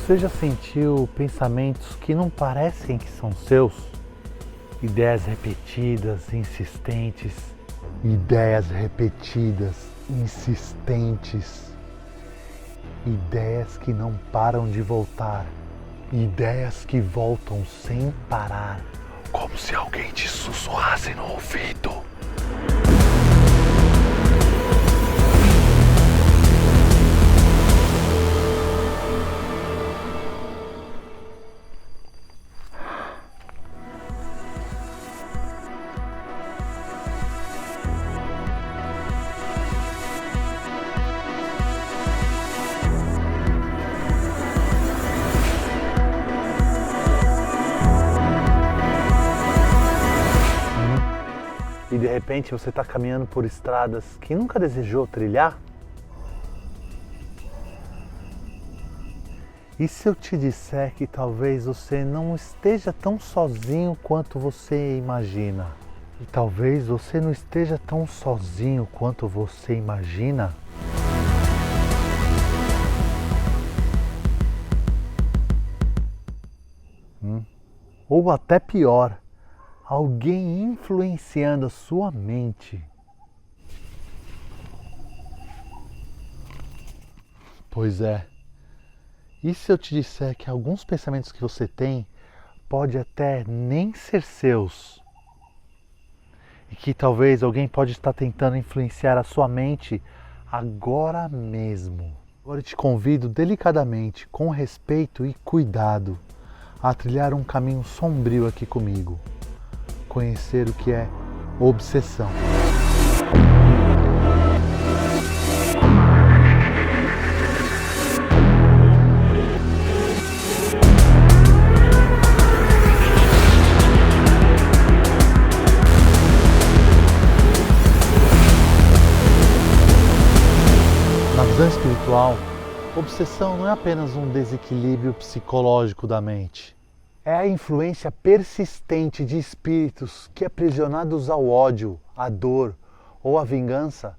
Você já sentiu pensamentos que não parecem que são seus? Ideias repetidas, insistentes. Ideias repetidas, insistentes. Ideias que não param de voltar. Ideias que voltam sem parar. Como se alguém te sussurrasse no ouvido. E de repente você está caminhando por estradas que nunca desejou trilhar? E se eu te disser que talvez você não esteja tão sozinho quanto você imagina? E talvez você não esteja tão sozinho quanto você imagina? Ou até pior, alguém influenciando a sua mente. Pois é. E se eu te disser que alguns pensamentos que você tem pode até nem ser seus? E que talvez alguém pode estar tentando influenciar a sua mente agora mesmo. Agora eu te convido delicadamente, com respeito e cuidado, a trilhar um caminho sombrio aqui comigo. Conhecer o que é obsessão. Na visão espiritual, obsessão não é apenas um desequilíbrio psicológico da mente. É a influência persistente de espíritos que, aprisionados ao ódio, à dor ou à vingança,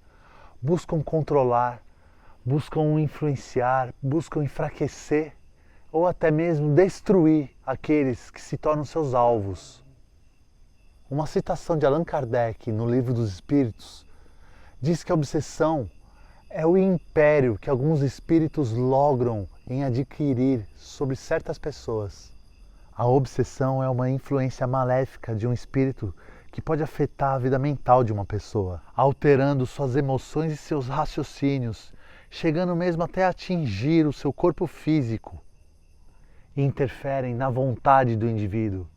buscam controlar, buscam influenciar, buscam enfraquecer ou até mesmo destruir aqueles que se tornam seus alvos. Uma citação de Allan Kardec no Livro dos Espíritos diz que a obsessão é o império que alguns espíritos logram em adquirir sobre certas pessoas. A obsessão é uma influência maléfica de um espírito que pode afetar a vida mental de uma pessoa, alterando suas emoções e seus raciocínios, chegando mesmo até atingir o seu corpo físico. E interferem na vontade do indivíduo,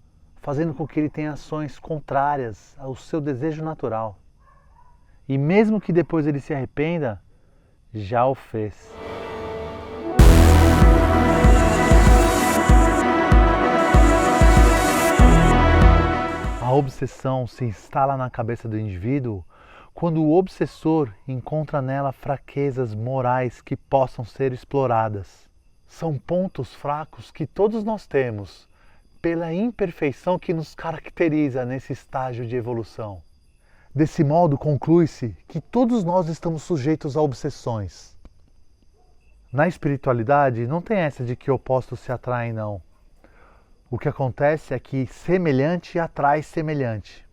fazendo com que ele tenha ações contrárias ao seu desejo natural. E mesmo que depois ele se arrependa, já o fez. A obsessão se instala na cabeça do indivíduo quando o obsessor encontra nela fraquezas morais que possam ser exploradas. São pontos fracos que todos nós temos, pela imperfeição que nos caracteriza nesse estágio de evolução. Desse modo, conclui-se que todos nós estamos sujeitos a obsessões. Na espiritualidade, não tem essa de que opostos se atraem, não. O que acontece é que semelhante atrai semelhante.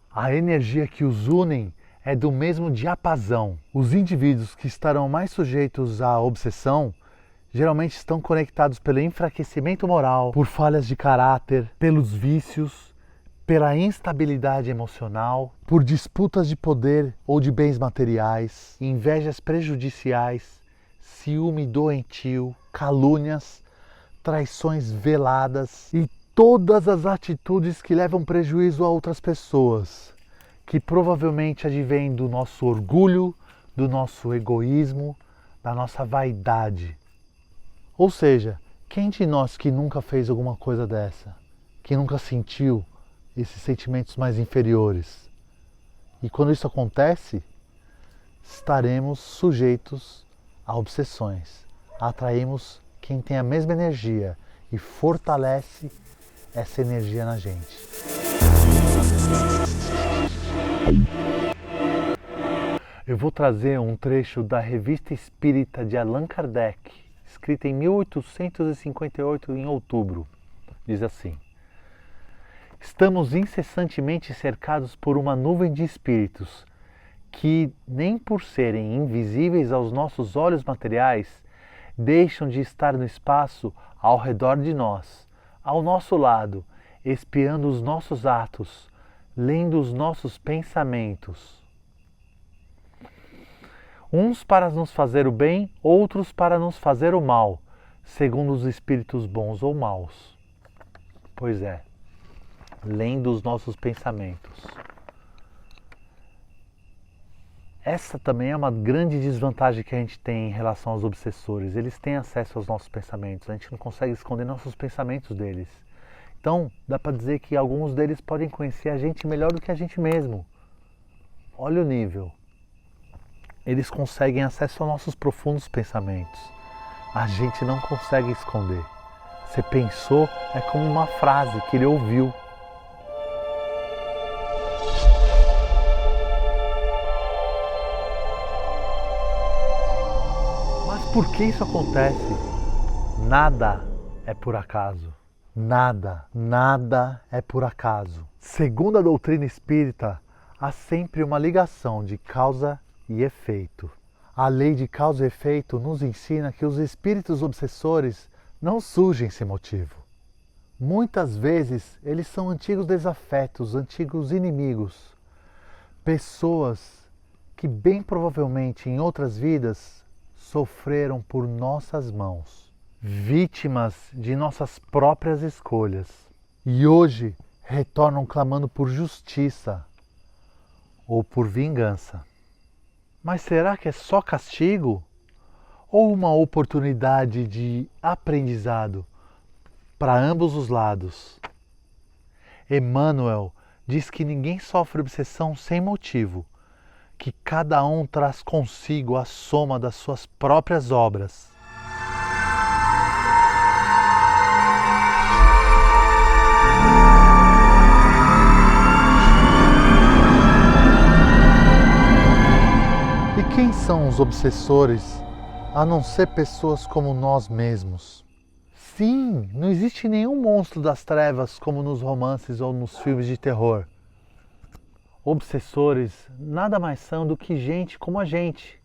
A energia que os unem é do mesmo diapasão. Os indivíduos que estarão mais sujeitos à obsessão geralmente estão conectados pelo enfraquecimento moral, por falhas de caráter, pelos vícios, pela instabilidade emocional, por disputas de poder ou de bens materiais, invejas prejudiciais, ciúme doentio, calúnias, traições veladas e todas as atitudes que levam prejuízo a outras pessoas, que provavelmente advêm do nosso orgulho, do nosso egoísmo, da nossa vaidade. Ou seja, quem de nós que nunca fez alguma coisa dessa? Que nunca sentiu esses sentimentos mais inferiores? E quando isso acontece, estaremos sujeitos a obsessões. Atraímos quem tem a mesma energia e fortalece essa energia na gente. Eu vou trazer um trecho da Revista Espírita de Allan Kardec, escrita em 1858, em outubro. Diz assim: estamos incessantemente cercados por uma nuvem de espíritos que, nem por serem invisíveis aos nossos olhos materiais, deixam de estar no espaço ao redor de nós, ao nosso lado, espiando os nossos atos, lendo os nossos pensamentos. Uns para nos fazer o bem, outros para nos fazer o mal, segundo os espíritos bons ou maus. Pois é, lendo os nossos pensamentos. Essa também é uma grande desvantagem que a gente tem em relação aos obsessores. Eles têm acesso aos nossos pensamentos, a gente não consegue esconder nossos pensamentos deles. Então, dá para dizer que alguns deles podem conhecer a gente melhor do que a gente mesmo. Olha o nível. Eles conseguem acesso aos nossos profundos pensamentos. A gente não consegue esconder. Você pensou, é como uma frase que ele ouviu. Mas por que isso acontece? Nada é por acaso. Nada é por acaso. Segundo a doutrina espírita, há sempre uma ligação de causa e efeito. A lei de causa e efeito nos ensina que os espíritos obsessores não surgem sem motivo. Muitas vezes eles são antigos desafetos, antigos inimigos, pessoas que bem provavelmente em outras vidas sofreram por nossas mãos, vítimas de nossas próprias escolhas, e hoje retornam clamando por justiça ou por vingança. Mas será que é só castigo? Ou uma oportunidade de aprendizado para ambos os lados? Emmanuel diz que ninguém sofre obsessão sem motivo, que cada um traz consigo a soma das suas próprias obras. E quem são os obsessores, a não ser pessoas como nós mesmos? Sim, não existe nenhum monstro das trevas como nos romances ou nos filmes de terror. Obsessores nada mais são do que gente como a gente,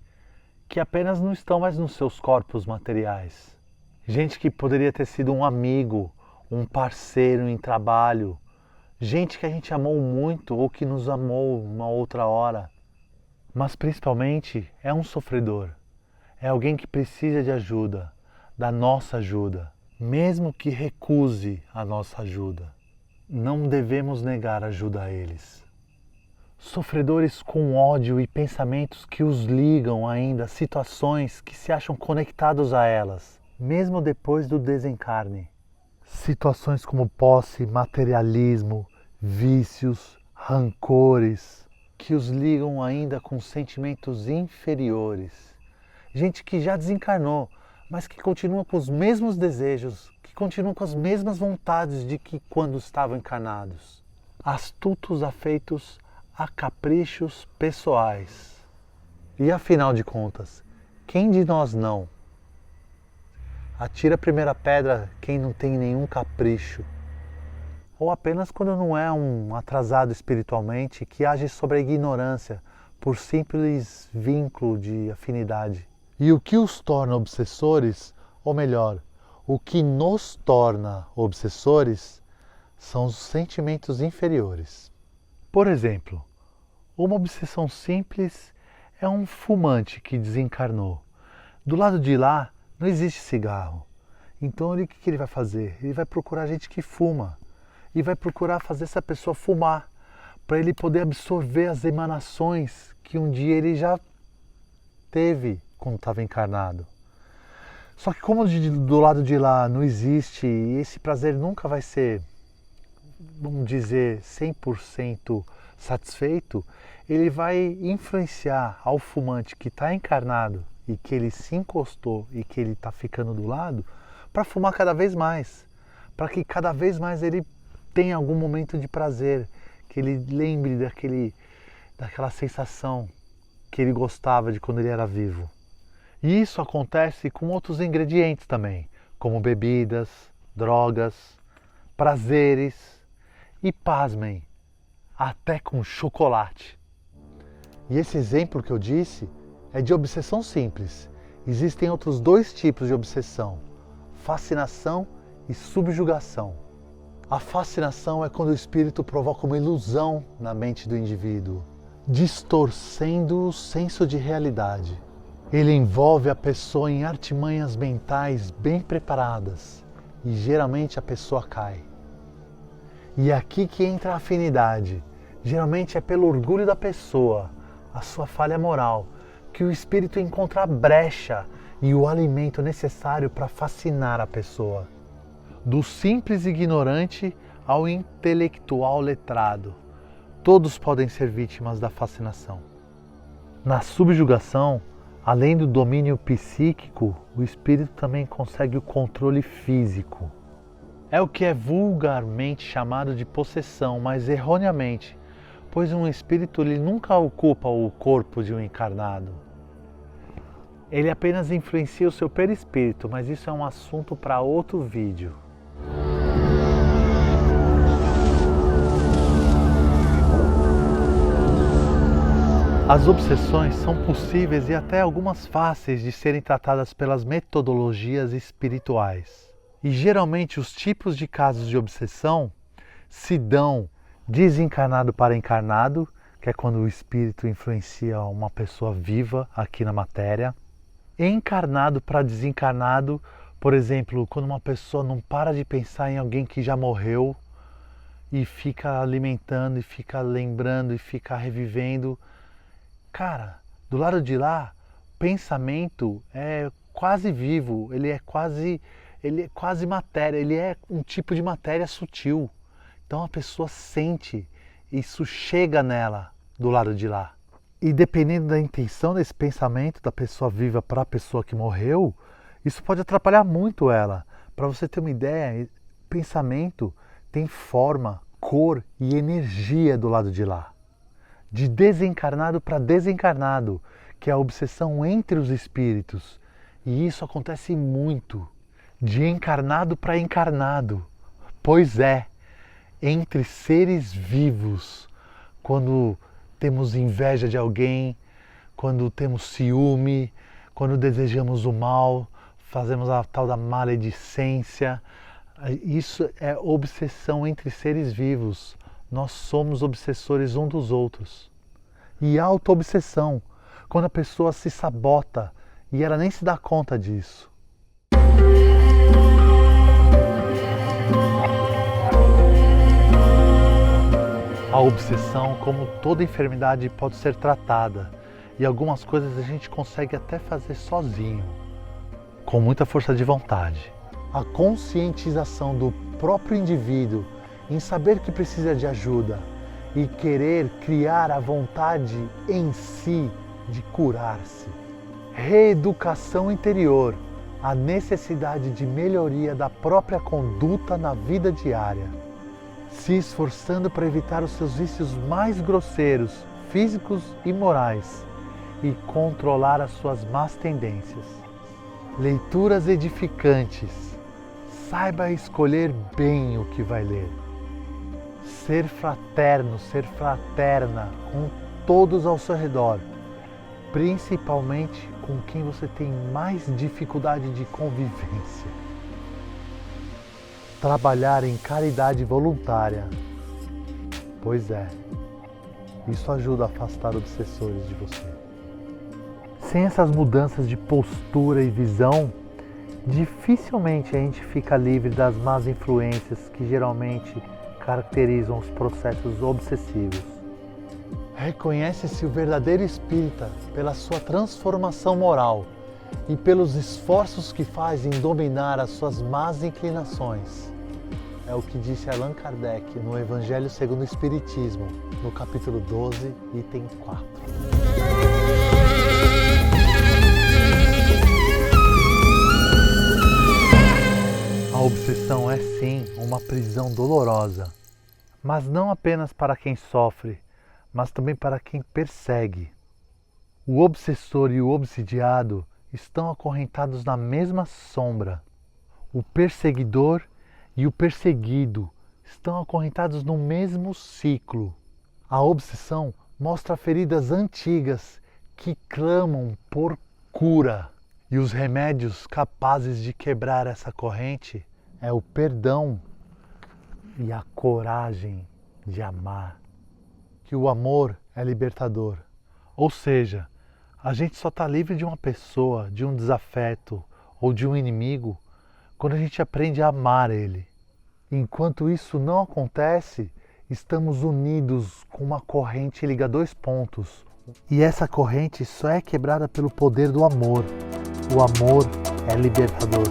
que apenas não estão mais nos seus corpos materiais. Gente que poderia ter sido um amigo, um parceiro em trabalho, gente que a gente amou muito ou que nos amou uma outra hora. Mas principalmente é um sofredor, é alguém que precisa de ajuda, da nossa ajuda, mesmo que recuse a nossa ajuda. Não devemos negar ajuda a eles. Sofredores com ódio e pensamentos que os ligam ainda a situações que se acham conectados a elas, mesmo depois do desencarne. Situações como posse, materialismo, vícios, rancores, que os ligam ainda com sentimentos inferiores. Gente que já desencarnou, mas que continua com os mesmos desejos, que continua com as mesmas vontades de que quando estavam encarnados. Astutos afeitos a caprichos pessoais. E afinal de contas, quem de nós não? Atira a primeira pedra quem não tem nenhum capricho. Ou apenas quando não é um atrasado espiritualmente que age sobre a ignorância por simples vínculo de afinidade. E o que os torna obsessores, ou melhor, o que nos torna obsessores, são os sentimentos inferiores. Por exemplo, uma obsessão simples é um fumante que desencarnou. Do lado de lá não existe cigarro. Então o que ele vai fazer? Ele vai procurar gente que fuma. E vai procurar fazer essa pessoa fumar, para ele poder absorver as emanações que um dia ele já teve quando estava encarnado. Só que como do lado de lá não existe, e esse prazer nunca vai ser, vamos dizer, 100% satisfeito, ele vai influenciar ao fumante que está encarnado e que ele se encostou e que ele está ficando do lado, para fumar cada vez mais, para que cada vez mais ele tenha algum momento de prazer, que ele lembre daquela sensação que ele gostava de quando ele era vivo. E isso acontece com outros ingredientes também, como bebidas, drogas, prazeres e, pasmem, até com chocolate. E esse exemplo que eu disse é de obsessão simples. Existem outros dois tipos de obsessão: fascinação e subjugação. A fascinação é quando o espírito provoca uma ilusão na mente do indivíduo, distorcendo o senso de realidade. Ele envolve a pessoa em artimanhas mentais bem preparadas e geralmente a pessoa cai. E é aqui que entra a afinidade. Geralmente é pelo orgulho da pessoa, a sua falha moral, que o espírito encontra a brecha e o alimento necessário para fascinar a pessoa. Do simples ignorante ao intelectual letrado, todos podem ser vítimas da fascinação. Na subjugação, além do domínio psíquico, o espírito também consegue o controle físico. É o que é vulgarmente chamado de possessão, mas erroneamente, pois um espírito ele nunca ocupa o corpo de um encarnado. Ele apenas influencia o seu perispírito, mas isso é um assunto para outro vídeo. As obsessões são possíveis e até algumas fáceis de serem tratadas pelas metodologias espirituais. E geralmente os tipos de casos de obsessão se dão desencarnado para encarnado, que é quando o espírito influencia uma pessoa viva aqui na matéria. Encarnado para desencarnado, por exemplo, quando uma pessoa não para de pensar em alguém que já morreu e fica alimentando, e fica lembrando, e fica revivendo. Cara, do lado de lá, o pensamento é quase vivo, ele é quase matéria, ele é um tipo de matéria sutil. Então a pessoa sente, isso chega nela do lado de lá. E dependendo da intenção desse pensamento da pessoa viva para a pessoa que morreu, isso pode atrapalhar muito ela. Para você ter uma ideia, pensamento tem forma, cor e energia do lado de lá. De desencarnado para desencarnado, que é a obsessão entre os espíritos. E isso acontece muito. De encarnado para encarnado. Pois é, entre seres vivos. Quando temos inveja de alguém, quando temos ciúme, quando desejamos o mal, fazemos a tal da maledicência. Isso é obsessão entre seres vivos. Nós somos obsessores um dos outros. E auto-obsessão, quando a pessoa se sabota e ela nem se dá conta disso. A obsessão, como toda enfermidade, pode ser tratada. E algumas coisas a gente consegue até fazer sozinho, com muita força de vontade. A conscientização do próprio indivíduo em saber que precisa de ajuda e querer criar a vontade em si de curar-se. Reeducação interior, a necessidade de melhoria da própria conduta na vida diária, se esforçando para evitar os seus vícios mais grosseiros, físicos e morais, e controlar as suas más tendências. Leituras edificantes, saiba escolher bem o que vai ler. Ser fraterno, ser fraterna com todos ao seu redor, principalmente com quem você tem mais dificuldade de convivência. Trabalhar em caridade voluntária. Pois é, isso ajuda a afastar obsessores de você. Sem essas mudanças de postura e visão, dificilmente a gente fica livre das más influências que geralmente caracterizam os processos obsessivos. Reconhece-se o verdadeiro espírita pela sua transformação moral e pelos esforços que faz em dominar as suas más inclinações. É o que disse Allan Kardec no Evangelho segundo o Espiritismo, no capítulo 12, item 4. A obsessão é sim uma prisão dolorosa, mas não apenas para quem sofre, mas também para quem persegue. O obsessor e o obsidiado estão acorrentados na mesma sombra. O perseguidor e o perseguido estão acorrentados no mesmo ciclo. A obsessão mostra feridas antigas que clamam por cura. E os remédios capazes de quebrar essa corrente é o perdão e a coragem de amar. Que o amor é libertador. Ou seja, a gente só está livre de uma pessoa, de um desafeto ou de um inimigo quando a gente aprende a amar ele. Enquanto isso não acontece, estamos unidos com uma corrente que liga dois pontos. E essa corrente só é quebrada pelo poder do amor. O amor é libertador.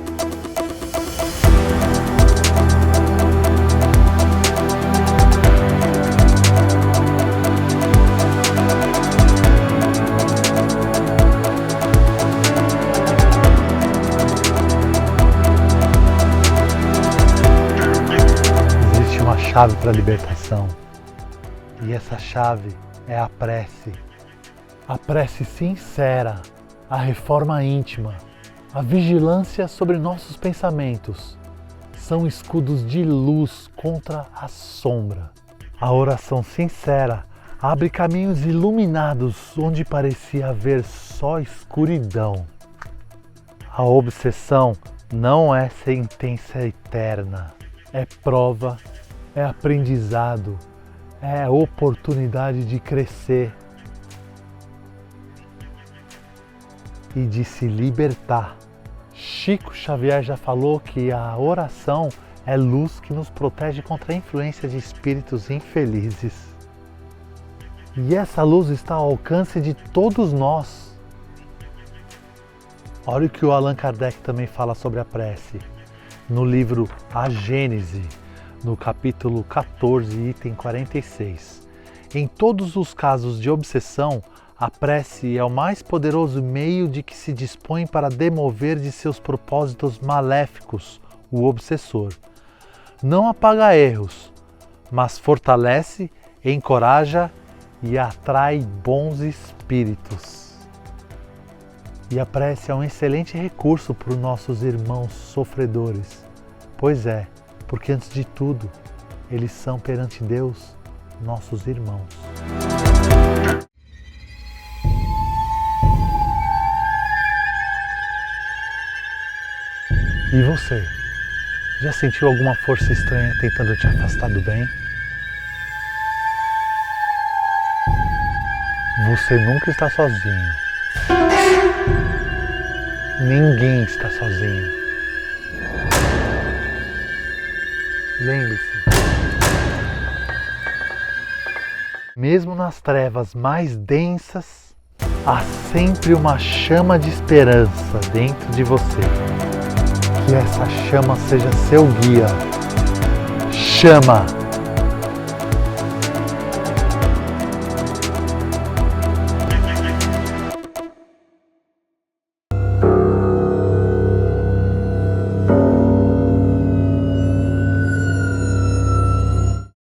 Existe uma chave para a libertação. E essa chave é a prece. A prece sincera, a reforma íntima, a vigilância sobre nossos pensamentos são escudos de luz contra a sombra. A oração sincera abre caminhos iluminados onde parecia haver só escuridão. A obsessão não é sentença eterna, é prova, é aprendizado, é oportunidade de crescer e de se libertar. Chico Xavier já falou que a oração é luz que nos protege contra a influência de espíritos infelizes. E essa luz está ao alcance de todos nós. Olha o que o Allan Kardec também fala sobre a prece. No livro A Gênese, no capítulo 14, item 46. Em todos os casos de obsessão, a prece é o mais poderoso meio de que se dispõe para demover de seus propósitos maléficos o obsessor. Não apaga erros, mas fortalece, encoraja e atrai bons espíritos. E a prece é um excelente recurso para os nossos irmãos sofredores. Pois é, porque antes de tudo, eles são perante Deus nossos irmãos. E você? Já sentiu alguma força estranha tentando te afastar do bem? Você nunca está sozinho. Ninguém está sozinho. Lembre-se, mesmo nas trevas mais densas, há sempre uma chama de esperança dentro de você. Que essa chama seja seu guia. Chama!